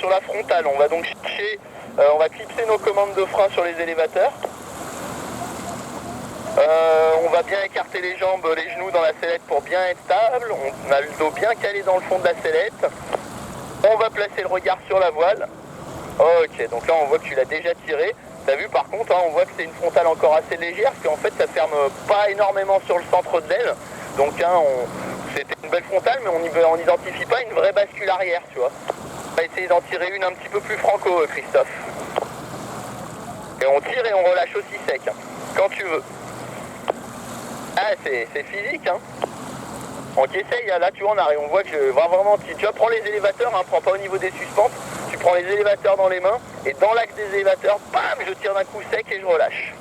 sur la frontale. On va donc chercher, on va clipser nos commandes de frein sur les élévateurs. On va bien écarter les jambes, les genoux dans la sellette pour bien être stable. On a le dos bien calé dans le fond de la sellette. On va placer le regard sur la voile. Ok, donc là on voit que tu l'as déjà tiré. T'as vu par contre, hein, on voit que c'est une frontale encore assez légère, parce qu'en fait ça ferme pas énormément sur le centre de l'aile. Donc hein, c'était une belle frontale, mais on n'identifie pas une vraie bascule arrière, tu vois. On va essayer d'en tirer une un petit peu plus franco, Christophe. Et on tire et on relâche aussi sec, hein, quand tu veux. Ah, c'est physique, hein. Donc essaye, là tu vois, on voit que vraiment, tu vois, prends les élévateurs, hein, prends pas au niveau des suspentes. Tu prends les élévateurs dans les mains, et dans l'axe des élévateurs, bam, je tire d'un coup sec et je relâche.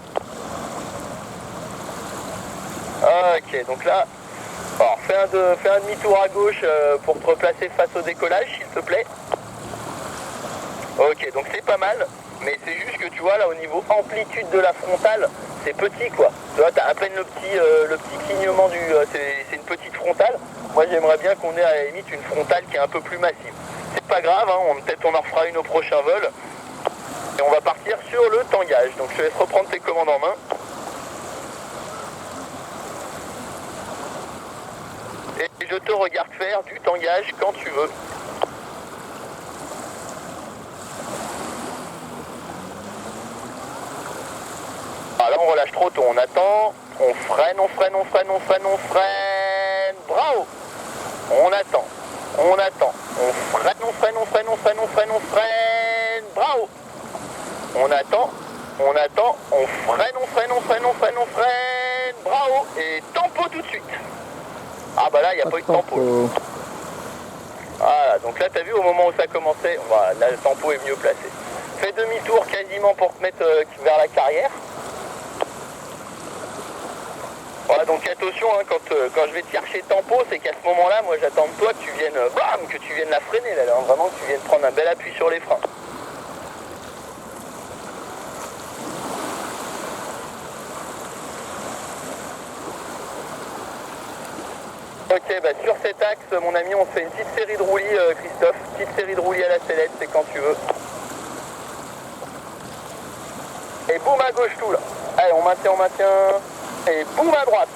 Ok, donc là, alors, fais un demi-tour à gauche pour te replacer face au décollage, s'il te plaît. Ok, donc c'est pas mal, mais c'est juste que tu vois, là, au niveau amplitude de la frontale, c'est petit, quoi. Tu vois, t'as à peine le petit clignement c'est une petite frontale. Moi, j'aimerais bien qu'on ait à la limite une frontale qui est un peu plus massive. C'est pas grave, hein, peut-être on en refera une au prochain vol. Et on va partir sur le tangage. Donc je te laisse reprendre tes commandes en main. Et je te regarde faire du tangage quand tu veux. Ah, là on relâche trop tôt, on attend. On freine, on freine, on freine, on freine, on freine. Bravo! On attend. On attend, on freine, on freine, on freine, on freine, on freine, on freine, bravo. On attend, on attend, on freine, on freine, on freine, on freine, on freine, bravo. Et tempo tout de suite. Ah bah là, il n'y a pas eu de tempo. Voilà, donc là, tu as vu au moment où ça commençait, voilà, là le tempo est mieux placé. Fais demi-tour quasiment pour te mettre vers la carrière. Voilà, donc attention, hein, quand je vais te chercher tempo, c'est qu'à ce moment-là, moi j'attends de toi que tu viennes, bam, que tu viennes la freiner, là, vraiment que tu viennes prendre un bel appui sur les freins. Ok, bah sur cet axe, mon ami, on fait une petite série de roulis, Christophe, petite série de roulis à la sellette, c'est quand tu veux. Et boum à gauche tout là. Allez, on maintient, et boum à droite.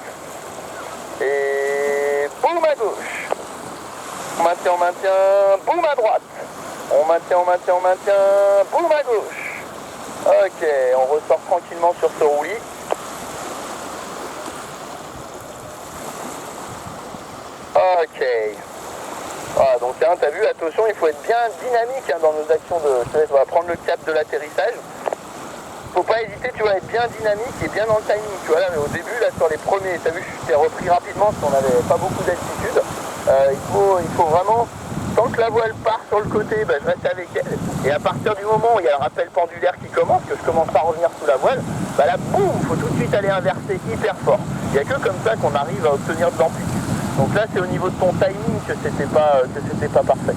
Et boum à gauche. On maintient, boum à droite. On maintient, boum à gauche. Ok, on ressort tranquillement sur ce roulis. Ok. Voilà, donc hein, t'as vu, attention, il faut être bien dynamique hein, dans nos actions on va prendre le cap de l'atterrissage. Faut pas hésiter, tu vois, à être bien dynamique et bien dans le timing, tu vois, là, mais au début, là, sur les premiers, t'as vu, je t'ai repris rapidement parce qu'on n'avait pas beaucoup d'altitude. Il faut vraiment, tant que la voile part sur le côté, bah, je reste avec elle. Et à partir du moment où il y a le rappel pendulaire qui commence, que je commence à revenir sous la voile, bah là, boum, faut tout de suite aller inverser hyper fort. Il n'y a que comme ça qu'on arrive à obtenir de l'amplitude. Donc là, c'est au niveau de ton timing que c'était pas parfait.